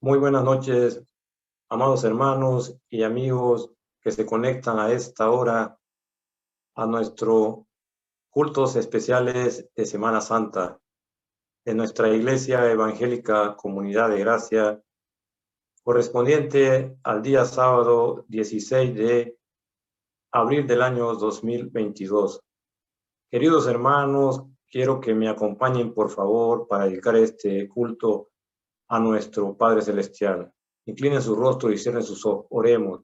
Muy buenas noches, amados hermanos y amigos que se conectan a esta hora a nuestros cultos especiales de Semana Santa de nuestra Iglesia Evangélica Comunidad de Gracia, correspondiente al día sábado 16 de abril del año 2022. Queridos hermanos, quiero que me acompañen por favor para dedicar este culto a nuestro Padre Celestial. Inclinen su rostro y cierren sus ojos. Oremos.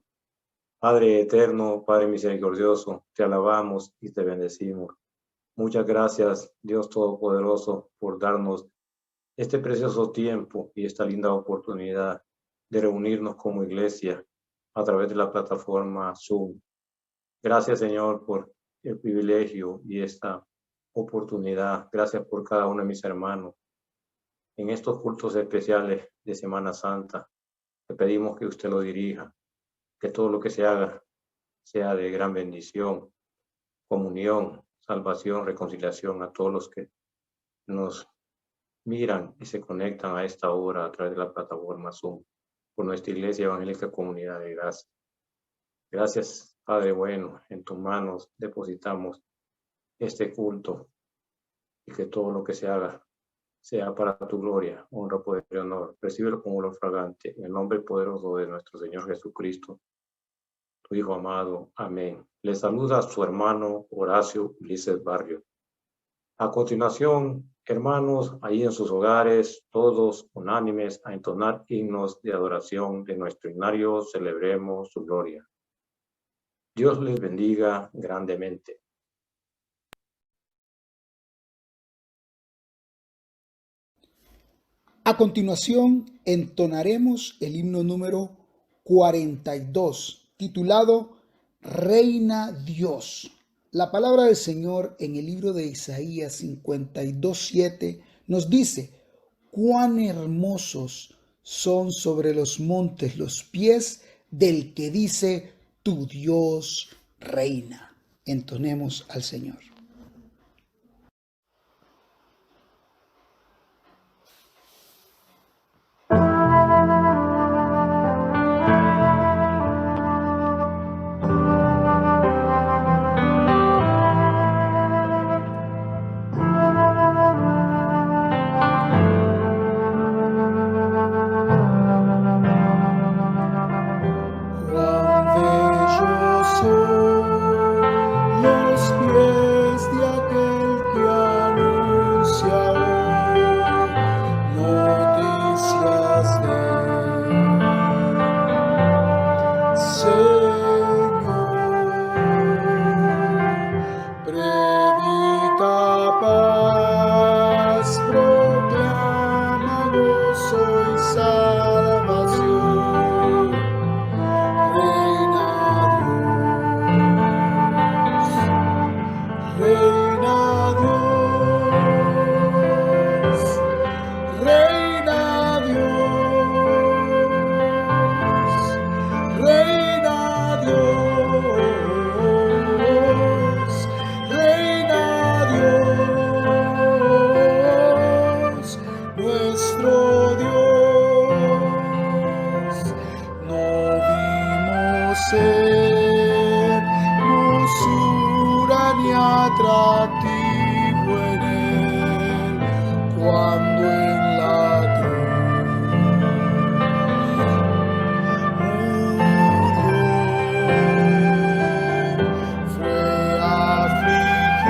Padre eterno, Padre misericordioso, te alabamos y te bendecimos. Muchas gracias, Dios Todopoderoso, por darnos este precioso tiempo y esta linda oportunidad de reunirnos como iglesia a través de la plataforma Zoom. Gracias, Señor, por el privilegio y esta oportunidad. Gracias por cada uno de mis hermanos. En estos cultos especiales de Semana Santa, te pedimos que usted lo dirija, que todo lo que se haga sea de gran bendición, comunión, salvación, reconciliación a todos los que nos miran y se conectan a esta hora a través de la plataforma Zoom por nuestra Iglesia Evangélica Comunidad de Gracia. Gracias, Padre bueno, en tus manos depositamos este culto y que todo lo que se haga sea para tu gloria, honra, poder y honor. Recíbelo como olor fragante en el nombre poderoso de nuestro Señor Jesucristo, tu Hijo amado. Amén. Le saluda a su hermano Horacio Ulises Barrio. A continuación, hermanos, ahí en sus hogares, todos unánimes a entonar himnos de adoración de nuestro himnario, celebremos su gloria. Dios les bendiga grandemente. A continuación, entonaremos el himno número 42, titulado Reina Dios. La palabra del Señor en el libro de Isaías 52:7 nos dice: cuán hermosos son sobre los montes los pies del que dice, tu Dios reina. Entonemos al Señor. Atractivo en él, cuando en la cruz murió, fue afligido,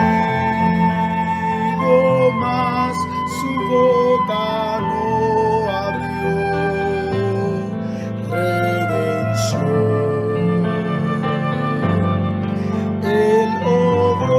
mas su boca no abrió. Redención él obró.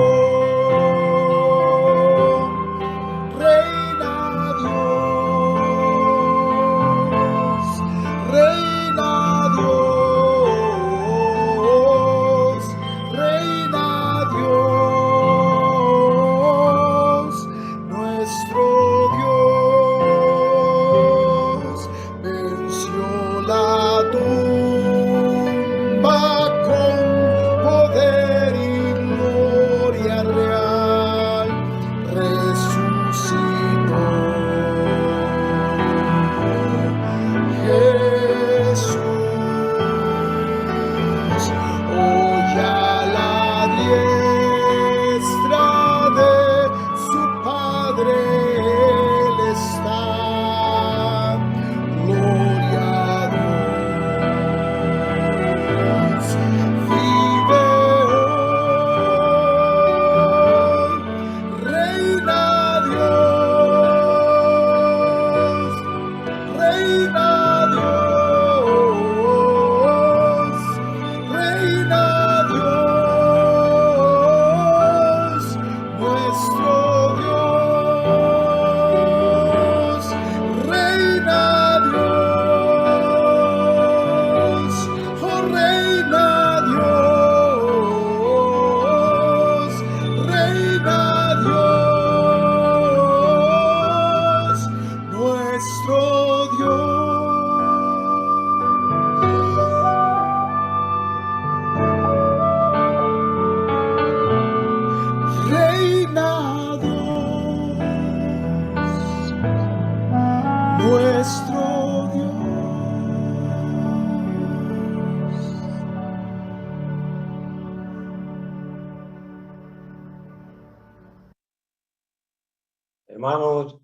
Hermanos,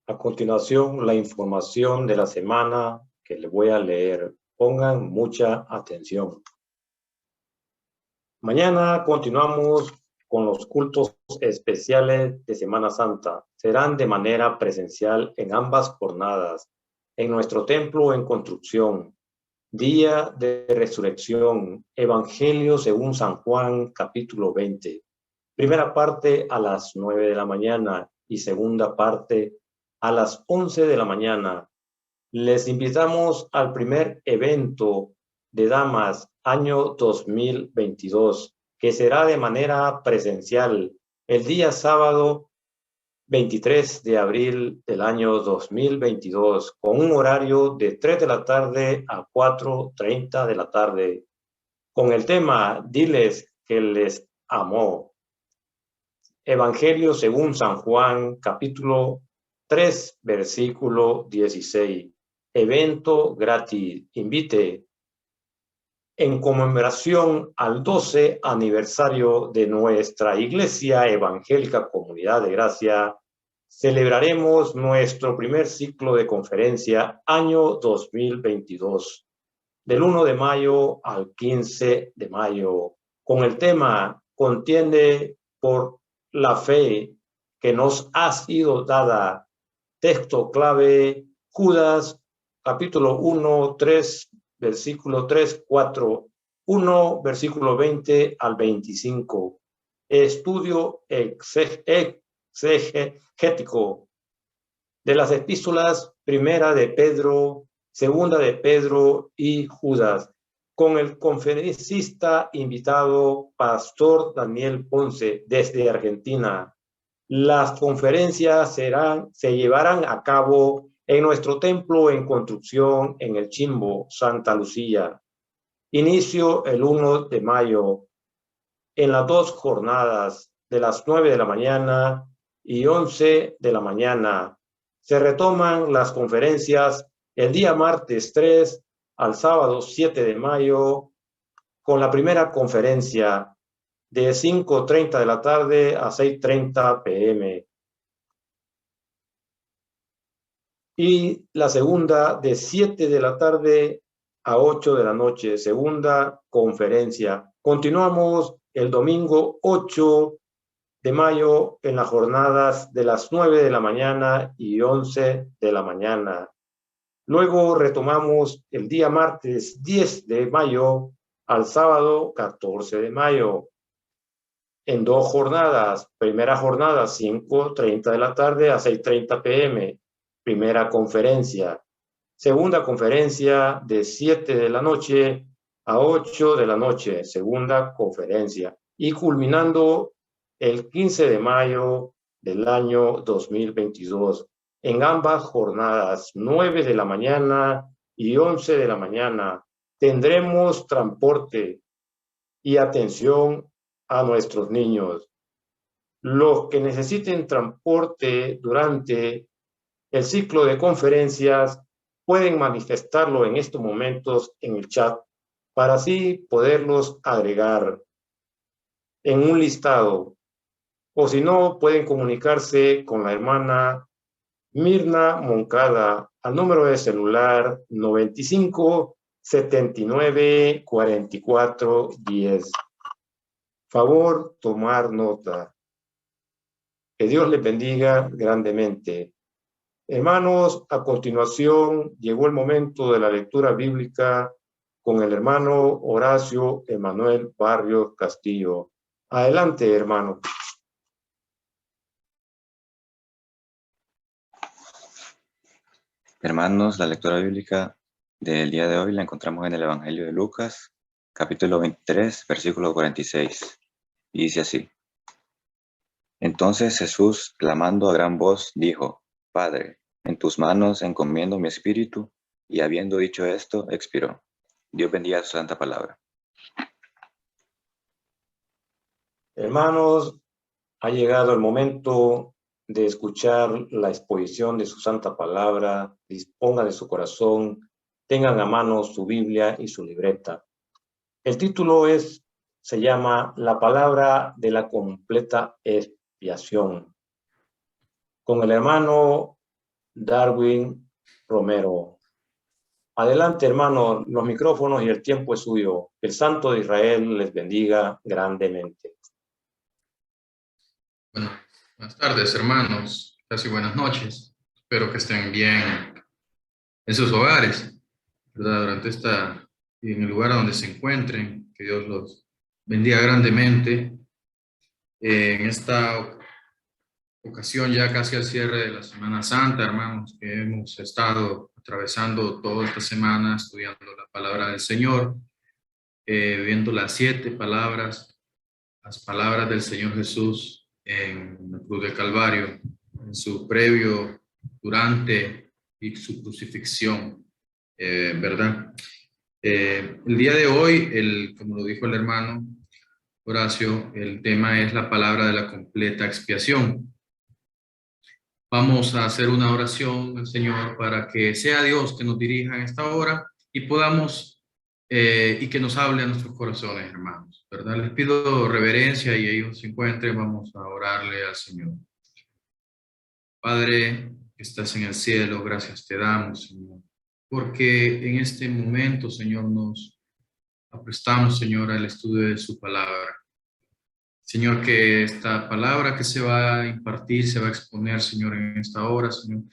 a continuación la información de la semana que les voy a leer. Pongan mucha atención. Mañana continuamos con los cultos especiales de Semana Santa. Serán de manera presencial en ambas jornadas, en nuestro templo en construcción. Día de Resurrección, Evangelio según San Juan, capítulo 20. Primera parte a las 9 de la mañana y segunda parte a las 11 de la mañana. Les invitamos al primer evento de damas año 2022, que será de manera presencial el día sábado 23 de abril del año 2022, con un horario de 3 de la tarde a 4:30 de la tarde, con el tema Diles que les amó. Evangelio según San Juan, capítulo 3, versículo 16. Evento gratis. Invite en conmemoración al 12 aniversario de nuestra Iglesia Evangélica Comunidad de Gracia. Celebraremos nuestro primer ciclo de conferencia año 2022, del 1 de mayo al 15 de mayo, con el tema Contiende por la fe que nos ha sido dada. Texto clave, Judas, capítulo 1, 3, versículo 3, 4, 1, versículo 20 al 25. Estudio exegético de las epístolas primera de Pedro, segunda de Pedro y Judas, con el conferencista invitado Pastor Daniel Ponce desde Argentina. Las conferencias se llevarán a cabo en nuestro templo en construcción en el Chimbo, Santa Lucía. Inicio el 1 de mayo en las 2 jornadas de las 9 de la mañana y 11 de la mañana. Se retoman las conferencias el día martes 3 al sábado 7 de mayo con la primera conferencia de 5:30 de la tarde a 6:30 p.m. Y la segunda de 7 de la tarde a 8 de la noche, segunda conferencia. Continuamos el domingo 8 de mayo en las jornadas de las 9 de la mañana y 11 de la mañana. Luego retomamos el día martes 10 de mayo al sábado 14 de mayo. En 2 jornadas. Primera jornada 5:30 de la tarde a 6:30 p.m. Primera conferencia. Segunda conferencia de 7 de la noche a 8 de la noche. Segunda conferencia. Y culminando el 15 de mayo del año 2022. En ambas jornadas, 9 de la mañana y 11 de la mañana, tendremos transporte y atención a nuestros niños. Los que necesiten transporte durante el ciclo de conferencias pueden manifestarlo en estos momentos en el chat para así poderlos agregar en un listado. O si no, pueden comunicarse con la hermana Mirna Moncada al número de celular 95 79 44 10. Favor tomar nota. Que Dios les bendiga grandemente. Hermanos, a continuación llegó el momento de la lectura bíblica con el hermano Horacio Emanuel Barrios Castillo. Adelante, hermano. Hermanos, la lectura bíblica del día de hoy la encontramos en el Evangelio de Lucas, capítulo 23, versículo 46. Y dice así: Entonces Jesús, clamando a gran voz, dijo: Padre, en tus manos encomiendo mi espíritu. Y habiendo dicho esto, expiró. Dios bendiga su santa palabra. Hermanos, ha llegado el momento de escuchar la exposición de su santa palabra. Disponga de su corazón, tengan a mano su Biblia y su libreta. El título se llama La palabra de la completa expiación. con el hermano Darwin Romero. Adelante, hermano, los micrófonos y el tiempo es suyo. El Santo de Israel les bendiga grandemente. Bueno, buenas tardes, hermanos. Casi buenas noches. Espero que estén bien en sus hogares, ¿verdad? Durante en el lugar donde se encuentren. Que Dios los bendiga grandemente. En esta ocasión, ya casi al cierre de la Semana Santa, hermanos, que hemos estado atravesando toda esta semana estudiando la palabra del Señor, viendo las 7 palabras, las palabras del Señor Jesús en la cruz del Calvario, en su previo, durante y su crucifixión, ¿verdad? El día de hoy, como lo dijo el hermano Horacio, el tema es la palabra de la completa expiación. Vamos a hacer una oración al Señor para que sea Dios que nos dirija en esta hora y podamos, y que nos hable a nuestros corazones, hermanos, ¿verdad? Les pido reverencia y ellos se encuentren, vamos a orarle al Señor. Padre, que estás en el cielo, gracias te damos, Señor, porque en este momento, Señor, nos aprestamos, Señor, al estudio de su palabra. Señor, que esta palabra que se va a impartir, se va a exponer, Señor, en esta hora, Señor,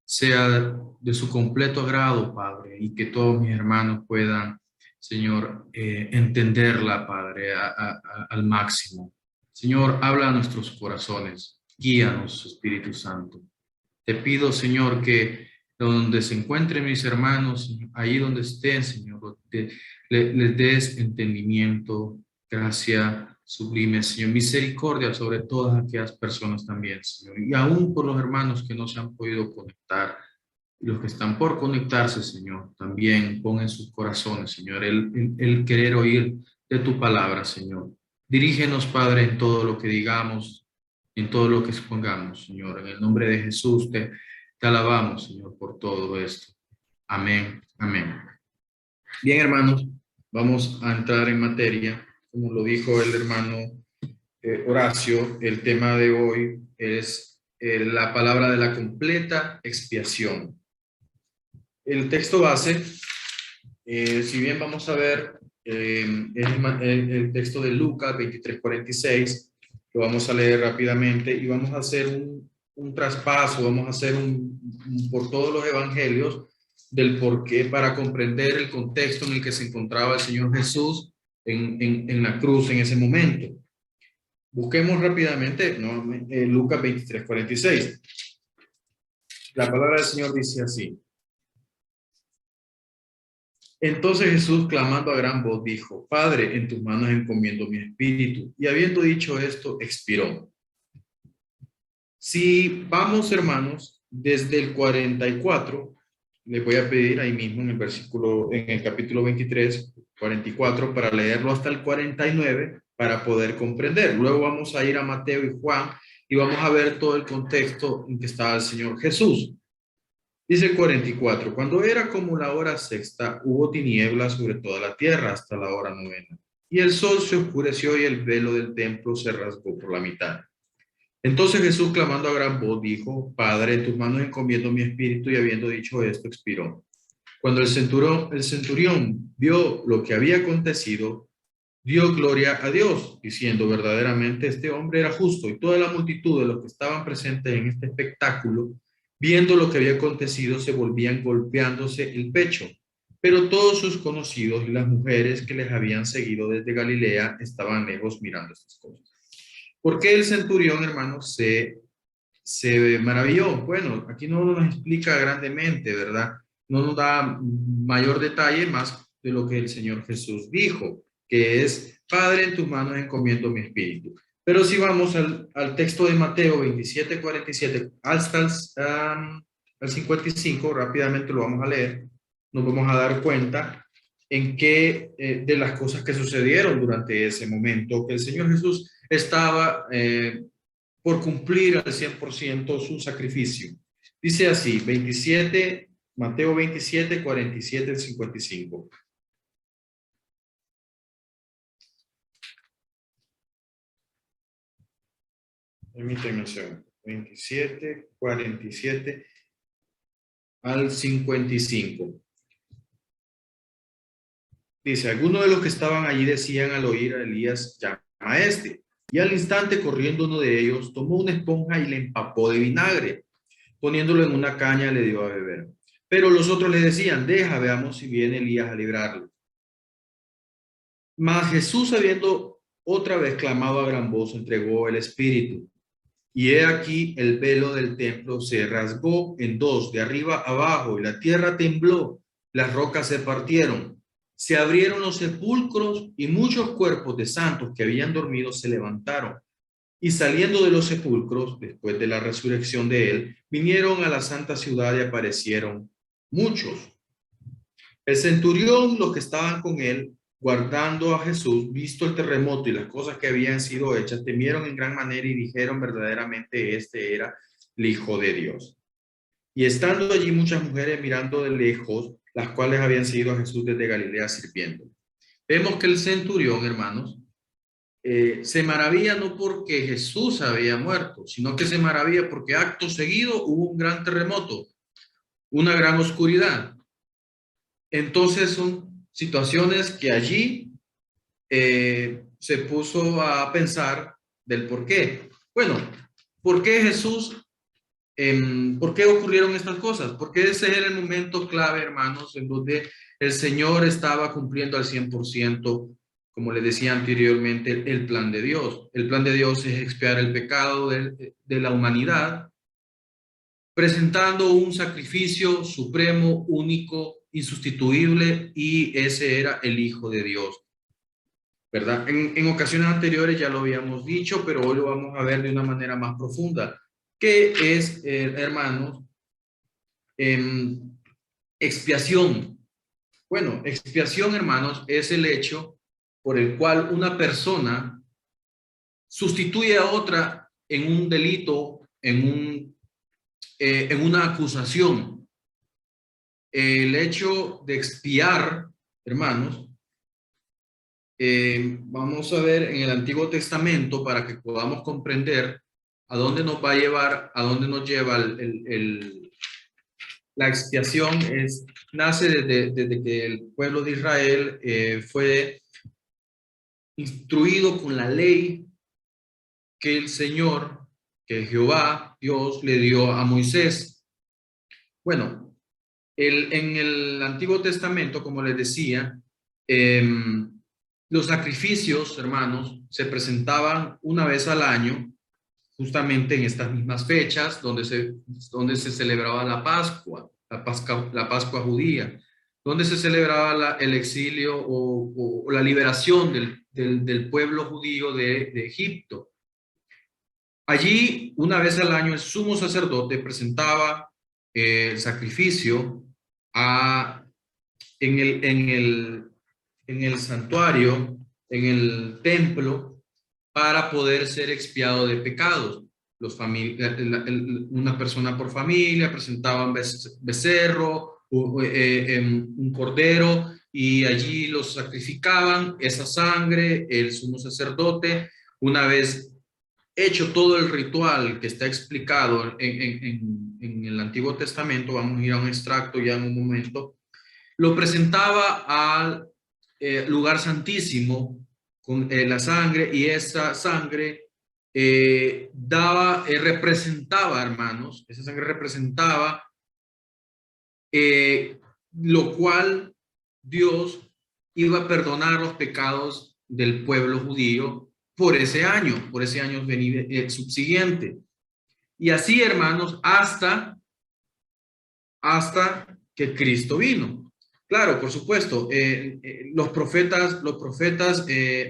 sea de su completo agrado, Padre, y que todos mis hermanos puedan, Señor, entenderla, Padre, al máximo. Señor, habla a nuestros corazones, guíanos, Espíritu Santo. Te pido, Señor, que donde se encuentren mis hermanos, ahí donde estén, Señor, les des entendimiento, gracia sublime, Señor, misericordia sobre todas aquellas personas también, Señor, y aún por los hermanos que no se han podido conectar, y los que están por conectarse, Señor, también pon en sus corazones, Señor, el querer oír de tu palabra, Señor. Dirígenos, Padre, en todo lo que digamos, en todo lo que expongamos, Señor. En el nombre de Jesús te alabamos, Señor, por todo esto. Amén, amén. Bien, hermanos, vamos a entrar en materia. Como lo dijo el hermano Horacio, el tema de hoy es la palabra de la completa expiación. El texto base, si bien vamos a ver el texto de Lucas 23:46, lo vamos a leer rápidamente y vamos a hacer un traspaso, vamos a hacer por todos los evangelios del porqué para comprender el contexto en el que se encontraba el Señor Jesús en la cruz en ese momento. Busquemos rápidamente Lucas 23:46. La palabra del Señor dice así. Entonces Jesús, clamando a gran voz, dijo: Padre, en tus manos encomiendo mi espíritu. Y habiendo dicho esto, expiró. Si vamos, hermanos, desde el 44, les voy a pedir ahí mismo en el capítulo 23, 44, para leerlo hasta el 49, para poder comprender. Luego vamos a ir a Mateo y Juan y vamos a ver todo el contexto en que estaba el Señor Jesús. Dice el 44, cuando era como la hora sexta, hubo tinieblas sobre toda la tierra hasta la hora novena. Y el sol se oscureció y el velo del templo se rasgó por la mitad. Entonces Jesús, clamando a gran voz, dijo: Padre, en tus manos encomiendo mi espíritu. Y habiendo dicho esto, expiró. Cuando el centurión vio lo que había acontecido, dio gloria a Dios, diciendo: verdaderamente este hombre era justo. Y toda la multitud de los que estaban presentes en este espectáculo, viendo lo que había acontecido, se volvían golpeándose el pecho. Pero todos sus conocidos y las mujeres que les habían seguido desde Galilea estaban lejos mirando estas cosas. ¿Por qué el centurión, hermanos, se maravilló? Bueno, aquí no nos explica grandemente, ¿verdad? No nos da mayor detalle más de lo que el Señor Jesús dijo, que es: Padre, en tus manos encomiendo mi espíritu. Pero si vamos al texto de Mateo 27:47 hasta al 55, rápidamente lo vamos a leer, nos vamos a dar cuenta en qué de las cosas que sucedieron durante ese momento, que el Señor Jesús estaba por cumplir al 100% su sacrificio. Dice así, Mateo 27, 47 al 55. Permíteme un segundo. 27, 47 al 55. Dice, algunos de los que estaban allí decían al oír a Elías, llama a este. Y al instante, corriendo uno de ellos, tomó una esponja y le empapó de vinagre. Poniéndolo en una caña, le dio a beber. Pero los otros le decían, deja, veamos si viene Elías a librarlo. Mas Jesús, habiendo otra vez clamado a gran voz, entregó el espíritu. Y he aquí el velo del templo se rasgó en dos, de arriba abajo, y la tierra tembló, las rocas se partieron, se abrieron los sepulcros, y muchos cuerpos de santos que habían dormido se levantaron. Y saliendo de los sepulcros, después de la resurrección de él, vinieron a la santa ciudad y aparecieron muchos. El centurión, los que estaban con él, guardando a Jesús, visto el terremoto y las cosas que habían sido hechas, temieron en gran manera y dijeron verdaderamente este era el Hijo de Dios. Y estando allí muchas mujeres mirando de lejos, las cuales habían seguido a Jesús desde Galilea sirviendo. Vemos que el centurión, hermanos, se maravilla no porque Jesús había muerto, sino que se maravilla porque acto seguido hubo un gran terremoto, una gran oscuridad. Entonces son situaciones que allí se puso a pensar del por qué. Bueno, ¿por qué Jesús? ¿Por qué ocurrieron estas cosas? Porque ese era el momento clave, hermanos, en donde el Señor estaba cumpliendo al 100%, como les decía anteriormente, el plan de Dios. El plan de Dios es expiar el pecado de la humanidad, presentando un sacrificio supremo, único, insustituible, y ese era el Hijo de Dios, ¿verdad? En ocasiones anteriores ya lo habíamos dicho, pero hoy lo vamos a ver de una manera más profunda. ¿Qué es, hermanos? Expiación. Bueno, expiación, hermanos, es el hecho por el cual una persona sustituye a otra en un delito, en una acusación. El hecho de expiar, hermanos, vamos a ver en el Antiguo Testamento para que podamos comprender a dónde nos va a llevar, a dónde nos lleva la expiación. Nace desde que el pueblo de Israel fue instruido con la ley que el Señor, que Jehová, Dios, le dio a Moisés. Bueno, en el Antiguo Testamento, como les decía, los sacrificios, hermanos, se presentaban una vez al año, justamente en estas mismas fechas, donde se celebraba la Pascua, la Pascua judía, donde se celebraba el exilio o la liberación del pueblo judío de Egipto. Allí, una vez al año, el sumo sacerdote presentaba el sacrificio en el santuario, en el templo, para poder ser expiado de pecados. Una persona por familia presentaba un becerro, un cordero, y allí los sacrificaban. Esa sangre, el sumo sacerdote, una vez hecho todo el ritual que está explicado en el Antiguo Testamento, vamos a ir a un extracto ya en un momento, lo presentaba al lugar santísimo con la sangre, y esa sangre representaba, hermanos, esa sangre representaba lo cual Dios iba a perdonar los pecados del pueblo judío por ese año subsiguiente. Y así, hermanos, hasta que Cristo vino. Claro, por supuesto, los profetas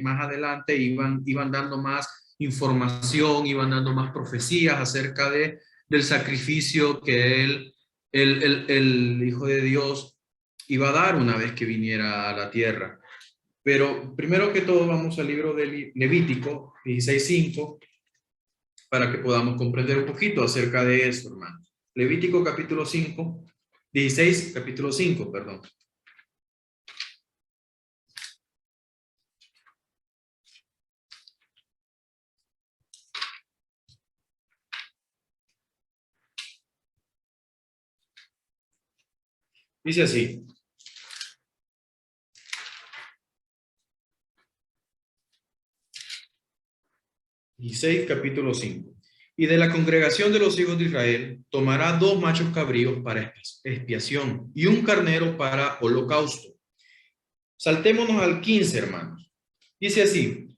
más adelante iban dando más información, iban dando más profecías acerca del sacrificio que el Hijo de Dios iba a dar una vez que viniera a la tierra. Pero primero que todo vamos al libro de Levítico 16:5 para que podamos comprender un poquito acerca de esto, hermanos. Levítico capítulo 5, 16, capítulo 5, perdón. Dice así. Capítulo 5. Y de la congregación de los hijos de Israel tomará 2 machos cabríos para expiación y un carnero para holocausto. Saltémonos al 15, hermanos. Dice así: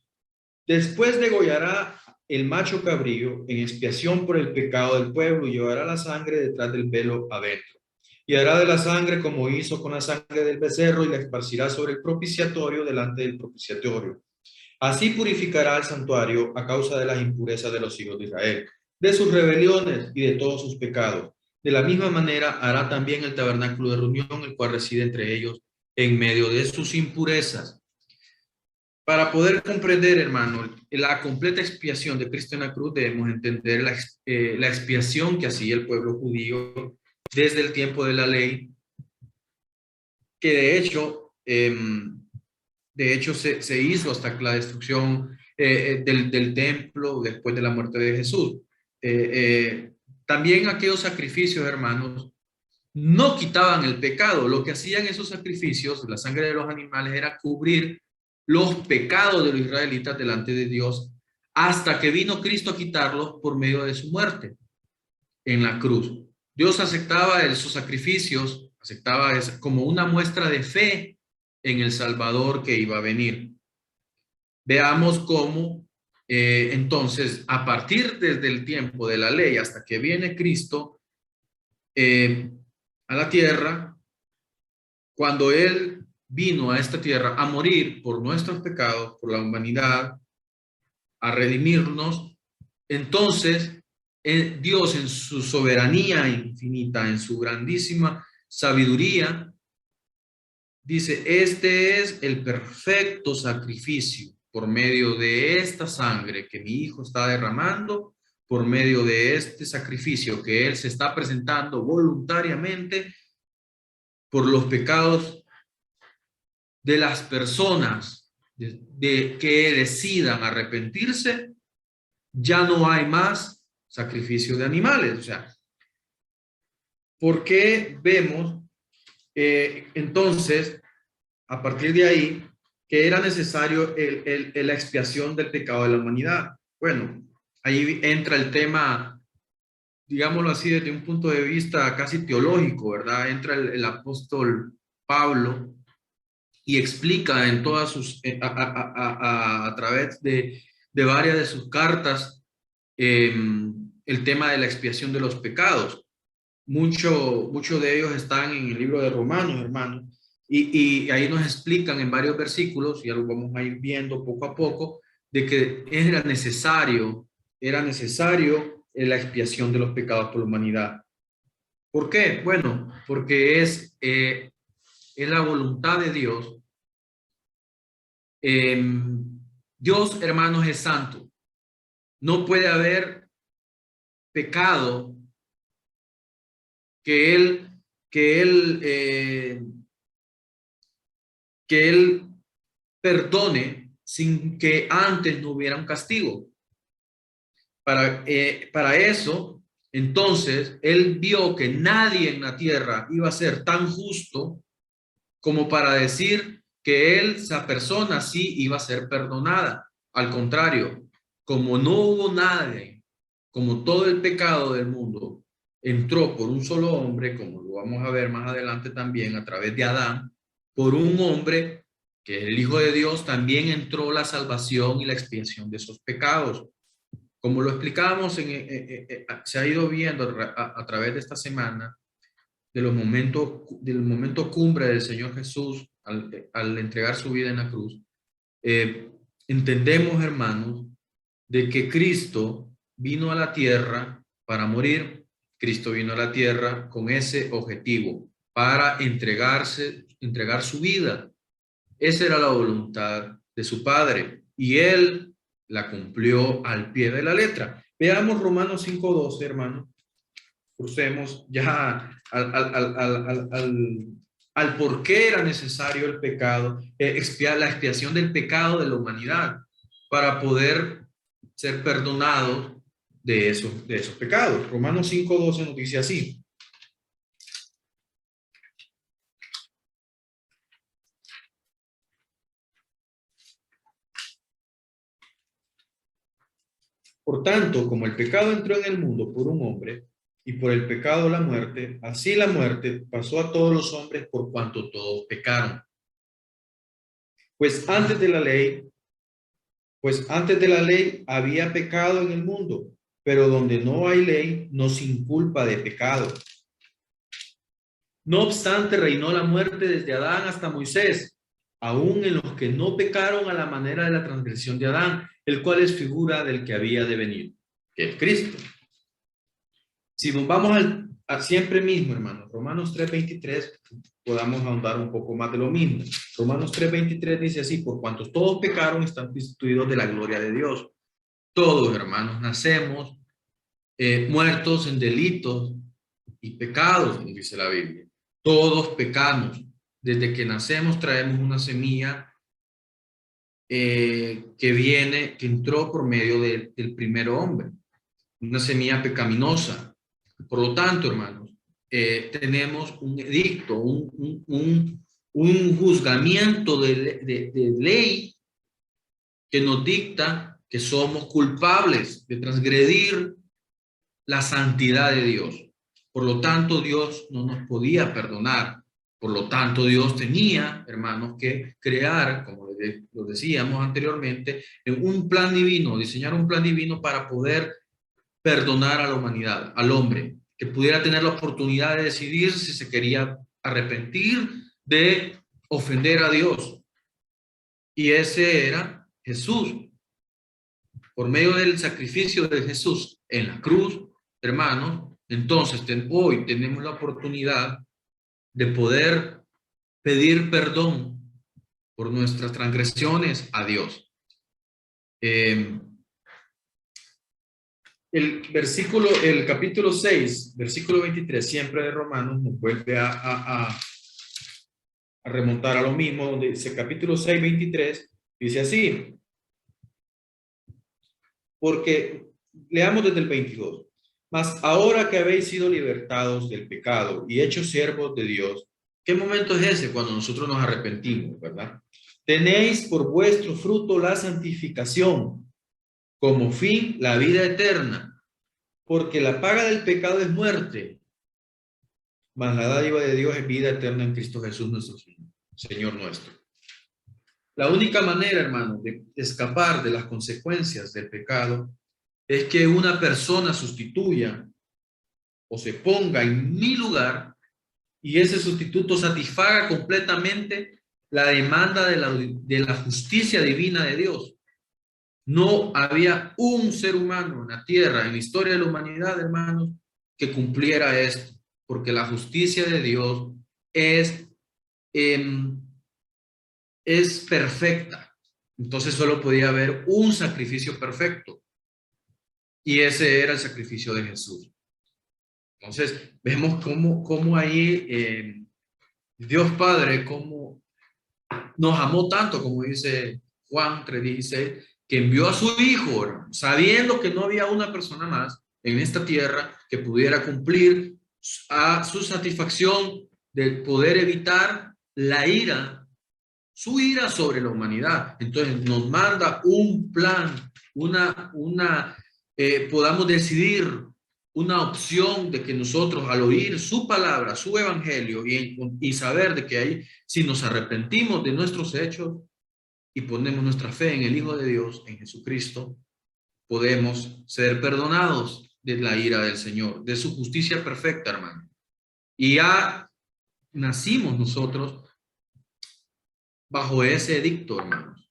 después degollará el macho cabrío en expiación por el pecado del pueblo y llevará la sangre detrás del velo adentro. Y hará de la sangre como hizo con la sangre del becerro y la esparcirá sobre el propiciatorio delante del propiciatorio. Así purificará el santuario a causa de las impurezas de los hijos de Israel, de sus rebeliones y de todos sus pecados. De la misma manera hará también el tabernáculo de reunión, el cual reside entre ellos en medio de sus impurezas. Para poder comprender, hermano, la completa expiación de Cristo en la cruz, debemos entender la expiación que hacía el pueblo judío desde el tiempo de la ley, que de hecho se hizo hasta la destrucción del templo después de la muerte de Jesús. También aquellos sacrificios, hermanos, no quitaban el pecado. Lo que hacían esos sacrificios, la sangre de los animales, era cubrir los pecados de los israelitas delante de Dios, hasta que vino Cristo a quitarlos por medio de su muerte en la cruz. Dios aceptaba esos sacrificios, aceptaba como una muestra de fe en el Salvador que iba a venir. Veamos cómo entonces, a partir desde el tiempo de la ley hasta que viene Cristo a la tierra, cuando Él vino a esta tierra a morir por nuestros pecados, por la humanidad, a redimirnos, entonces Dios en su soberanía infinita, en su grandísima sabiduría, dice: este es el perfecto sacrificio por medio de esta sangre que mi Hijo está derramando, por medio de este sacrificio que Él se está presentando voluntariamente por los pecados de las personas de que decidan arrepentirse. Ya no hay más sacrificio de animales. O sea, ¿por qué vemos entonces, a partir de ahí, que era necesario la expiación del pecado de la humanidad? Bueno, ahí entra el tema, digámoslo así, desde un punto de vista casi teológico, ¿verdad? Entra el apóstol Pablo y explica en todas sus, a través de varias de sus cartas, el tema de la expiación de los pecados. Muchos de ellos están en el libro de Romanos, hermano, y ahí nos explican en varios versículos, y ya lo vamos a ir viendo poco a poco, de que era necesario la expiación de los pecados por la humanidad. ¿Por qué? Bueno, porque es la voluntad de Dios. Dios, hermanos, es santo. No puede haber pecado que él perdone sin que antes no hubiera un castigo. Para eso, entonces, Él vio que nadie en la tierra iba a ser tan justo como para decir que esa persona sí iba a ser perdonada. Al contrario, como no hubo nadie, como todo el pecado del mundo entró por un solo hombre, como lo vamos a ver más adelante también a través de Adán, por un hombre que es el Hijo de Dios, también entró la salvación y la expiación de esos pecados. Como lo explicábamos, se ha ido viendo a través de esta semana, del momento cumbre del Señor Jesús al entregar su vida en la cruz. Entendemos, hermanos, de que Cristo vino a la tierra para morir. Cristo vino a la tierra con ese objetivo, para entregar su vida. Esa era la voluntad de su Padre y Él la cumplió al pie de la letra. Veamos Romanos 5:12, hermano. Crucemos ya al por qué era necesario el pecado, la expiación del pecado de la humanidad para poder ser perdonados de esos pecados. Romanos 5:12 nos dice así: Por tanto, como el pecado entró en el mundo por un hombre, y por el pecado la muerte, así la muerte pasó a todos los hombres por cuanto todos pecaron. Pues antes de la ley había pecado en el mundo, pero donde no hay ley, no se inculpa de pecado. No obstante, reinó la muerte desde Adán hasta Moisés, aún en los que no pecaron a la manera de la transgresión de Adán, el cual es figura del que había de venir, que es Cristo. Si nos vamos a siempre mismo, hermanos, Romanos 3:23, podamos ahondar un poco más de lo mismo. Romanos 3:23 dice así: por cuanto todos pecaron, están destituidos de la gloria de Dios. Todos, hermanos, nacemos muertos en delitos y pecados, dice la Biblia. Todos pecamos. Desde que nacemos traemos una semilla que entró por medio del primer hombre, una semilla pecaminosa. Por lo tanto, hermanos, tenemos un edicto, un juzgamiento de ley que nos dicta que somos culpables de transgredir la santidad de Dios. Por lo tanto, Dios no nos podía perdonar. Por lo tanto, Dios tenía, hermanos, que crear, como lo decíamos anteriormente, un plan divino, diseñar un plan divino para poder perdonar a la humanidad, al hombre, que pudiera tener la oportunidad de decidir si se quería arrepentir de ofender a Dios. Y ese era Jesús. Por medio del sacrificio de Jesús en la cruz, hermanos, entonces hoy tenemos la oportunidad de poder pedir perdón por nuestras transgresiones a Dios. El capítulo 6, versículo 23, siempre de Romanos, nos vuelve a remontar a lo mismo, donde dice capítulo 6, 23, dice así, porque leamos desde el 22. Mas ahora que habéis sido libertados del pecado y hechos siervos de Dios, ¿qué momento es ese? Cuando nosotros nos arrepentimos, ¿verdad? Tenéis por vuestro fruto la santificación, como fin la vida eterna, porque la paga del pecado es muerte, mas la dádiva de Dios es vida eterna en Cristo Jesús nuestro Señor nuestro. La única manera, hermano, de escapar de las consecuencias del pecado es que una persona sustituya o se ponga en mi lugar y ese sustituto satisfaga completamente la demanda de la justicia divina de Dios. No había un ser humano en la tierra, en la historia de la humanidad, hermanos, que cumpliera esto, porque la justicia de Dios es perfecta. Entonces solo podía haber un sacrificio perfecto. Y ese era el sacrificio de Jesús. Entonces, vemos cómo ahí Dios Padre, cómo nos amó tanto, como dice Juan 3:16, que envió a su Hijo, sabiendo que no había una persona más en esta tierra que pudiera cumplir a su satisfacción de poder evitar la ira, su ira sobre la humanidad. Entonces, nos manda un plan, podamos decidir una opción de que nosotros al oír su palabra, su evangelio y saber de que ahí, si nos arrepentimos de nuestros hechos y ponemos nuestra fe en el Hijo de Dios, en Jesucristo, podemos ser perdonados de la ira del Señor, de su justicia perfecta, hermano. Y ya nacimos nosotros bajo ese edicto, hermanos.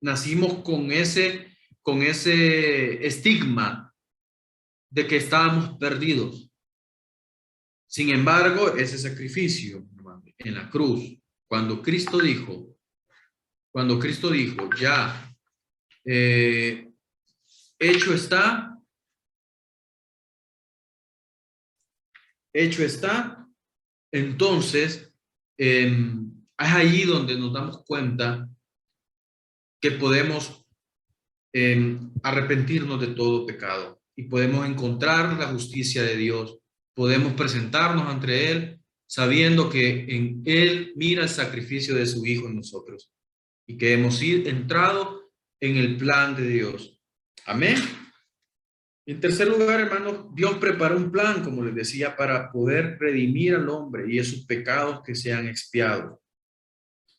Nacimos con ese estigma de que estábamos perdidos. Sin embargo, ese sacrificio, hermano, en la cruz, cuando Cristo dijo, ya hecho está, entonces es allí donde nos damos cuenta que podemos arrepentirnos de todo pecado y podemos encontrar la justicia de Dios, podemos presentarnos ante Él sabiendo que en Él mira el sacrificio de su Hijo en nosotros y que hemos entrado en el plan de Dios. Amén. En tercer lugar, hermanos, Dios preparó un plan, como les decía, para poder redimir al hombre y esos pecados que sean expiados.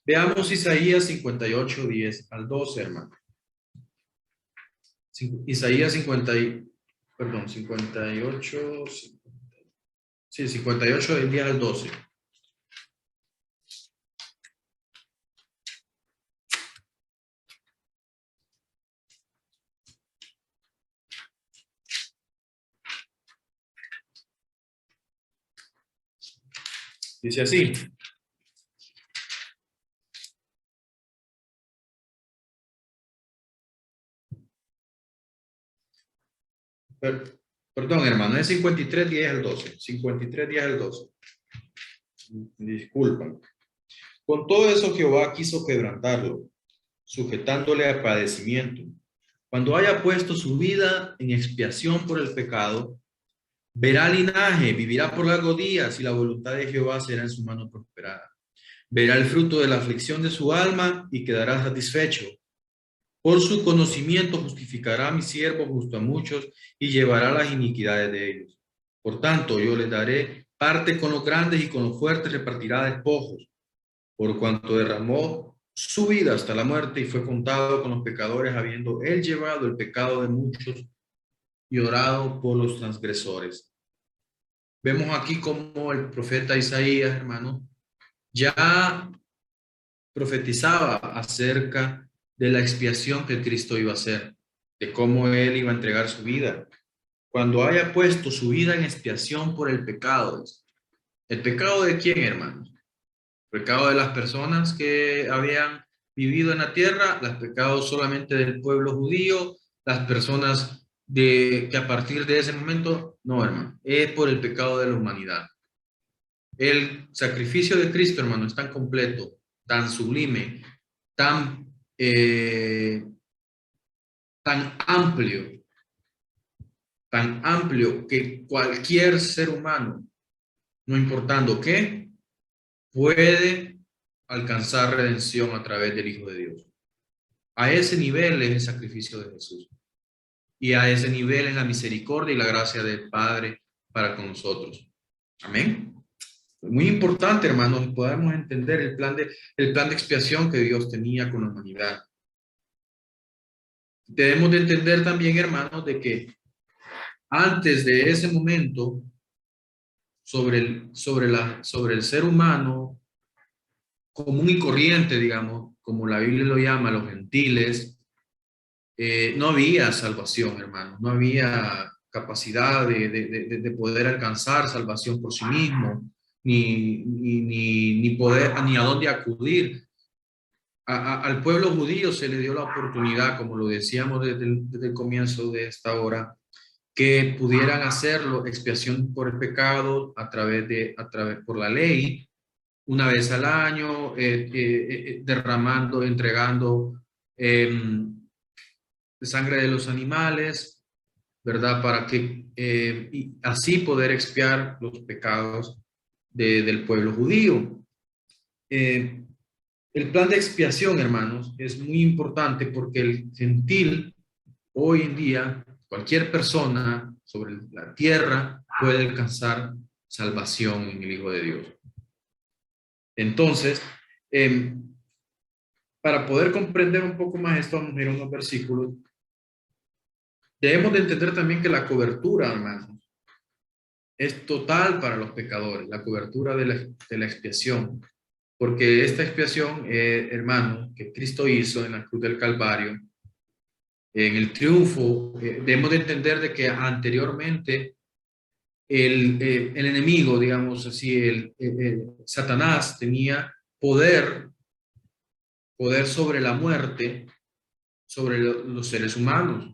Veamos Isaías 58, 10 al 12, hermano. Isaías 58, sí, 58 del 10 al 12. Dice así. Perdón, hermano, es 53, 10 al 12. 53, 10 al 12. Disculpan. Con todo eso Jehová quiso quebrantarlo, sujetándole a padecimiento. Cuando haya puesto su vida en expiación por el pecado, verá linaje, vivirá por largos días, y la voluntad de Jehová será en su mano prosperada. Verá el fruto de la aflicción de su alma y quedará satisfecho. Por su conocimiento justificará a mi siervo justo a muchos y llevará las iniquidades de ellos. Por tanto, yo les daré parte con los grandes y con los fuertes repartirá despojos. Por cuanto derramó su vida hasta la muerte y fue contado con los pecadores, habiendo él llevado el pecado de muchos y orado por los transgresores. Vemos aquí como el profeta Isaías, hermano, ya profetizaba acerca de la expiación que Cristo iba a hacer, de cómo él iba a entregar su vida. Cuando haya puesto su vida en expiación por el pecado. ¿El pecado de quién, hermanos? El pecado de las personas que habían vivido en la tierra, los pecados solamente del pueblo judío, las personas que a partir de ese momento, no, hermano, es por el pecado de la humanidad. El sacrificio de Cristo, hermano, es tan completo, tan sublime, tan amplio que cualquier ser humano, no importando qué, puede alcanzar redención a través del Hijo de Dios. A ese nivel es el sacrificio de Jesús. Y a ese nivel es la misericordia y la gracia del Padre para con nosotros. Amén. Muy importante, hermanos, podamos entender el plan de expiación que Dios tenía con la humanidad. Debemos de entender también, hermanos, de que antes de ese momento, sobre el ser humano común y corriente, digamos, como la Biblia lo llama, los gentiles, no había salvación, hermanos, no había capacidad de poder alcanzar salvación por sí mismo, ni poder, ni a dónde acudir. Al pueblo judío se le dio la oportunidad, como lo decíamos desde el comienzo de esta hora, que pudieran hacerlo, expiación por el pecado por la ley, una vez al año, derramando, entregando sangre de los animales, ¿verdad? Para que y así poder expiar los pecados del pueblo judío. El plan de expiación, hermanos, es muy importante porque el gentil, hoy en día, cualquier persona sobre la tierra puede alcanzar salvación en el Hijo de Dios. Entonces, para poder comprender un poco más esto, vamos a ir a unos versículos. Debemos de entender también que la cobertura, hermanos, es total para los pecadores, la cobertura de la expiación. Porque esta expiación, hermanos, que Cristo hizo en la cruz del Calvario, en el triunfo, debemos de entender de que anteriormente el enemigo, digamos así, Satanás tenía poder sobre la muerte, sobre los seres humanos.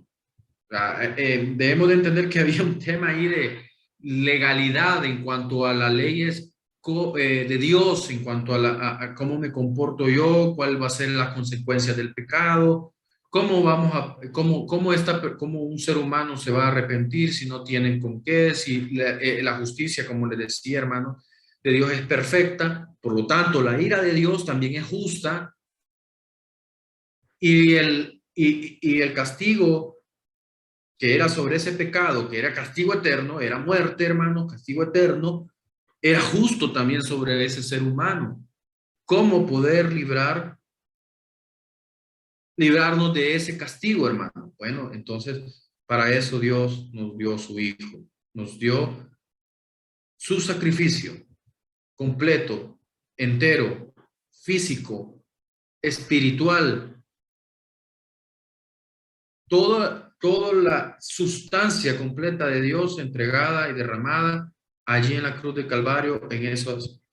Debemos de entender que había un tema ahí de legalidad en cuanto a las leyes de Dios, en cuanto a cómo me comporto yo, cuál va a ser las consecuencias del pecado, cómo un ser humano se va a arrepentir si no tienen con qué, si la justicia, como le decía, hermano, de Dios es perfecta, por lo tanto la ira de Dios también es justa, y y el castigo que era sobre ese pecado, que era castigo eterno, era muerte, hermano, castigo eterno, era justo también sobre ese ser humano. ¿Cómo poder librarnos de ese castigo, hermano? Bueno, entonces, para eso Dios nos dio su Hijo, nos dio su sacrificio completo, entero, físico, espiritual, toda la sustancia completa de Dios entregada y derramada allí en la cruz de Calvario, en esos,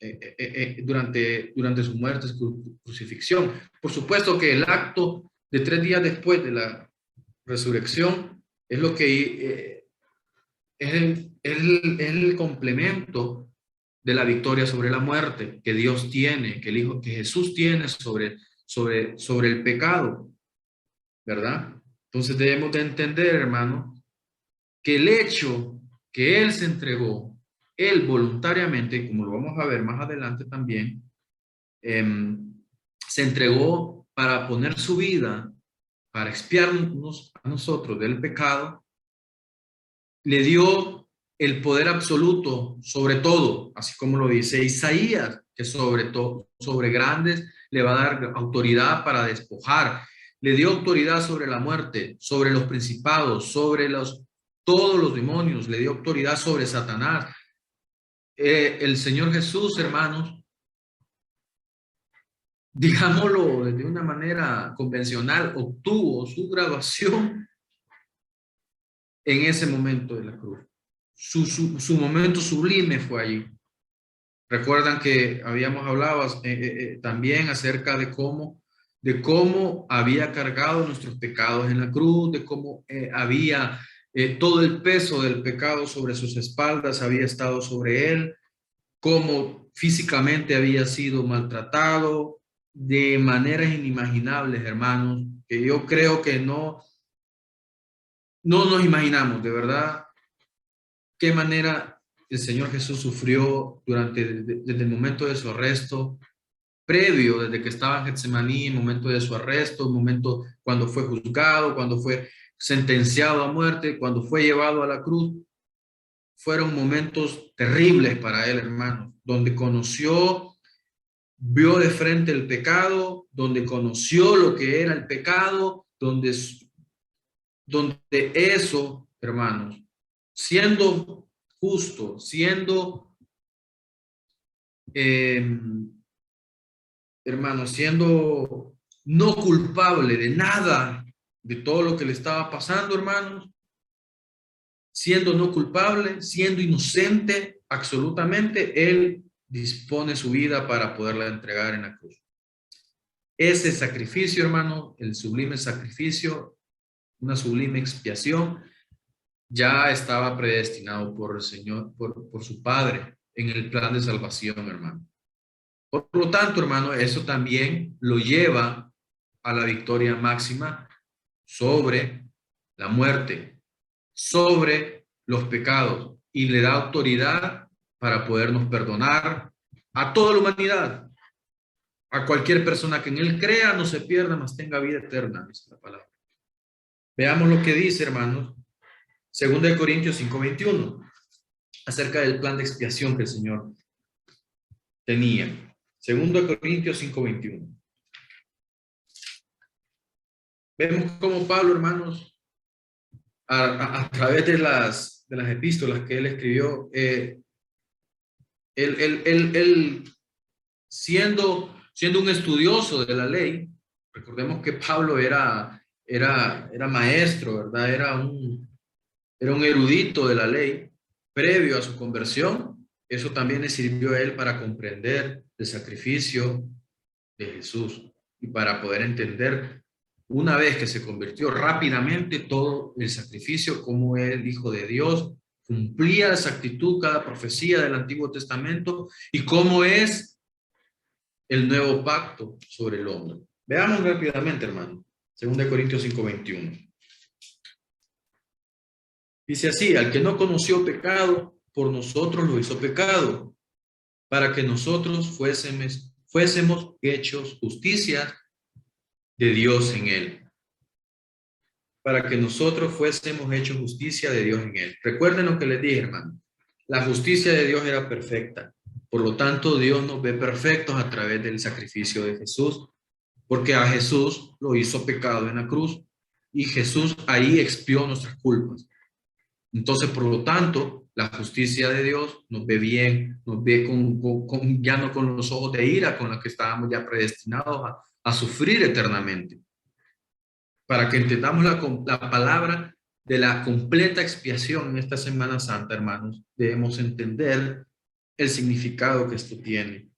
durante su muerte, su crucifixión. Por supuesto que el acto de 3 días después de la resurrección es lo que es el complemento de la victoria sobre la muerte que Dios tiene, que Jesús tiene sobre el pecado, ¿verdad? Entonces debemos de entender, hermano, que el hecho que Él se entregó, Él voluntariamente, como lo vamos a ver más adelante también, se entregó para poner su vida, para expiarnos a nosotros del pecado, le dio el poder absoluto sobre todo, así como lo dice Isaías, que sobre grandes le va a dar autoridad para despojar. Le dio autoridad sobre la muerte, sobre los principados, sobre todos los demonios. Le dio autoridad sobre Satanás. El Señor Jesús, hermanos, digámoslo de una manera convencional, obtuvo su graduación en ese momento de la cruz. Su momento sublime fue allí. Recuerdan que habíamos hablado también acerca de cómo había cargado nuestros pecados en la cruz, de cómo había todo el peso del pecado sobre sus espaldas, había estado sobre él, cómo físicamente había sido maltratado de maneras inimaginables, hermanos, que yo creo que no nos imaginamos, de verdad, qué manera el Señor Jesús sufrió desde el momento de su arresto, previo, desde que estaba en Getsemaní, el momento de su arresto, el momento cuando fue juzgado, cuando fue sentenciado a muerte, cuando fue llevado a la cruz. Fueron momentos terribles para él, hermano, donde vio de frente el pecado, donde conoció lo que era el pecado, donde eso, hermanos, siendo justo, siendo hermano, siendo no culpable de nada, de todo lo que le estaba pasando, hermanos, siendo no culpable, siendo inocente absolutamente, él dispone su vida para poderla entregar en la cruz. Ese sacrificio, hermano, el sublime sacrificio, una sublime expiación, ya estaba predestinado por el Señor, por su Padre, en el plan de salvación, hermano. Por lo tanto, hermano, eso también lo lleva a la victoria máxima sobre la muerte, sobre los pecados, y le da autoridad para podernos perdonar a toda la humanidad, a cualquier persona que en él crea, no se pierda, mas tenga vida eterna, dice la palabra. Veamos lo que dice, hermanos, 2 Corintios 5:21, acerca del plan de expiación que el Señor tenía. 2 Corintios 5:21. Vemos cómo Pablo, hermanos, a través de las epístolas que él escribió, él siendo un estudioso de la ley, recordemos que Pablo era maestro, ¿verdad? Era un erudito de la ley previo a su conversión. Eso también le sirvió a él para comprender el sacrificio de Jesús y para poder entender, una vez que se convirtió rápidamente, todo el sacrificio, como el Hijo de Dios cumplía a exactitud cada profecía del Antiguo Testamento y cómo es el nuevo pacto sobre el hombre. Veamos rápidamente, hermano, 2 Corintios 5:21. Dice así: al que no conoció pecado, por nosotros lo hizo pecado, para que nosotros fuésemos hechos justicia de Dios en él. para que nosotros fuésemos hechos justicia de Dios en él. Recuerden lo que les dije, hermano. La justicia de Dios era perfecta. Por lo tanto, Dios nos ve perfectos a través del sacrificio de Jesús, porque a Jesús lo hizo pecado en la cruz y Jesús ahí expió nuestras culpas. Entonces, por lo tanto, la justicia de Dios nos ve bien, nos ve ya no con los ojos de ira con los que estábamos ya predestinados a sufrir eternamente. Para que entendamos la palabra de la completa expiación en esta Semana Santa, hermanos, debemos entender el significado que esto tiene.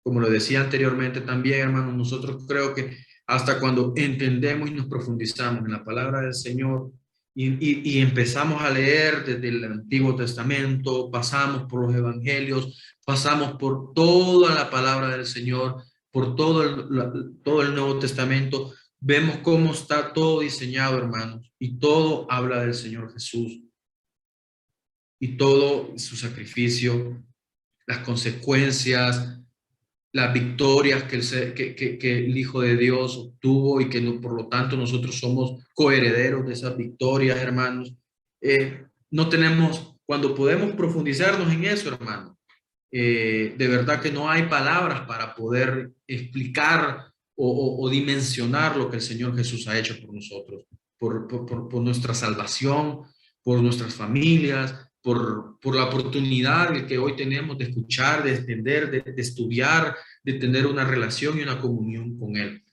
Como lo decía anteriormente también, hermanos, nosotros creo que hasta cuando entendemos y nos profundizamos en la palabra del Señor y empezamos a leer desde el Antiguo Testamento, pasamos por los Evangelios, pasamos por toda la palabra del Señor, por todo el Nuevo Testamento, vemos cómo está todo diseñado, hermanos, y todo habla del Señor Jesús y todo su sacrificio, las consecuencias, las victorias que el Hijo de Dios obtuvo y que por lo tanto nosotros somos coherederos de esas victorias, hermanos. No tenemos, cuando podemos profundizarnos en eso, hermano, de verdad que no hay palabras para poder explicar o dimensionar lo que el Señor Jesús ha hecho por nosotros, por nuestra salvación, por nuestras familias, por la oportunidad que hoy tenemos de escuchar, de entender, de estudiar, de tener una relación y una comunión con Él.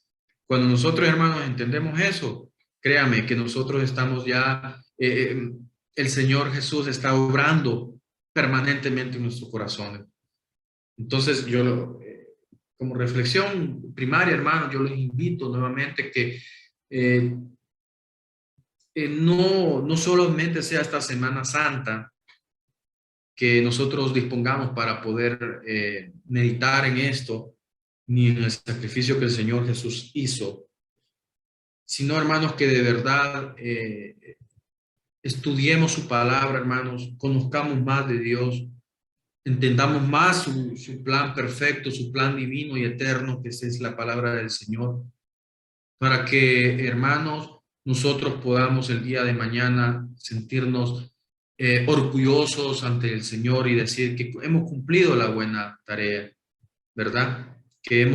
Cuando nosotros, hermanos, entendemos eso, créame que nosotros estamos ya, el Señor Jesús está obrando permanentemente en nuestros corazones. Entonces, yo, como reflexión primaria, hermanos, yo les invito nuevamente que no solamente sea esta Semana Santa que nosotros dispongamos para poder meditar en esto, ni en el sacrificio que el Señor Jesús hizo, sino, hermanos, que de verdad estudiemos su palabra, hermanos, conozcamos más de Dios, entendamos más su plan perfecto, su plan divino y eterno, que esa es la palabra del Señor, para que, hermanos, nosotros podamos el día de mañana sentirnos orgullosos ante el Señor y decir que hemos cumplido la buena tarea, ¿verdad? Que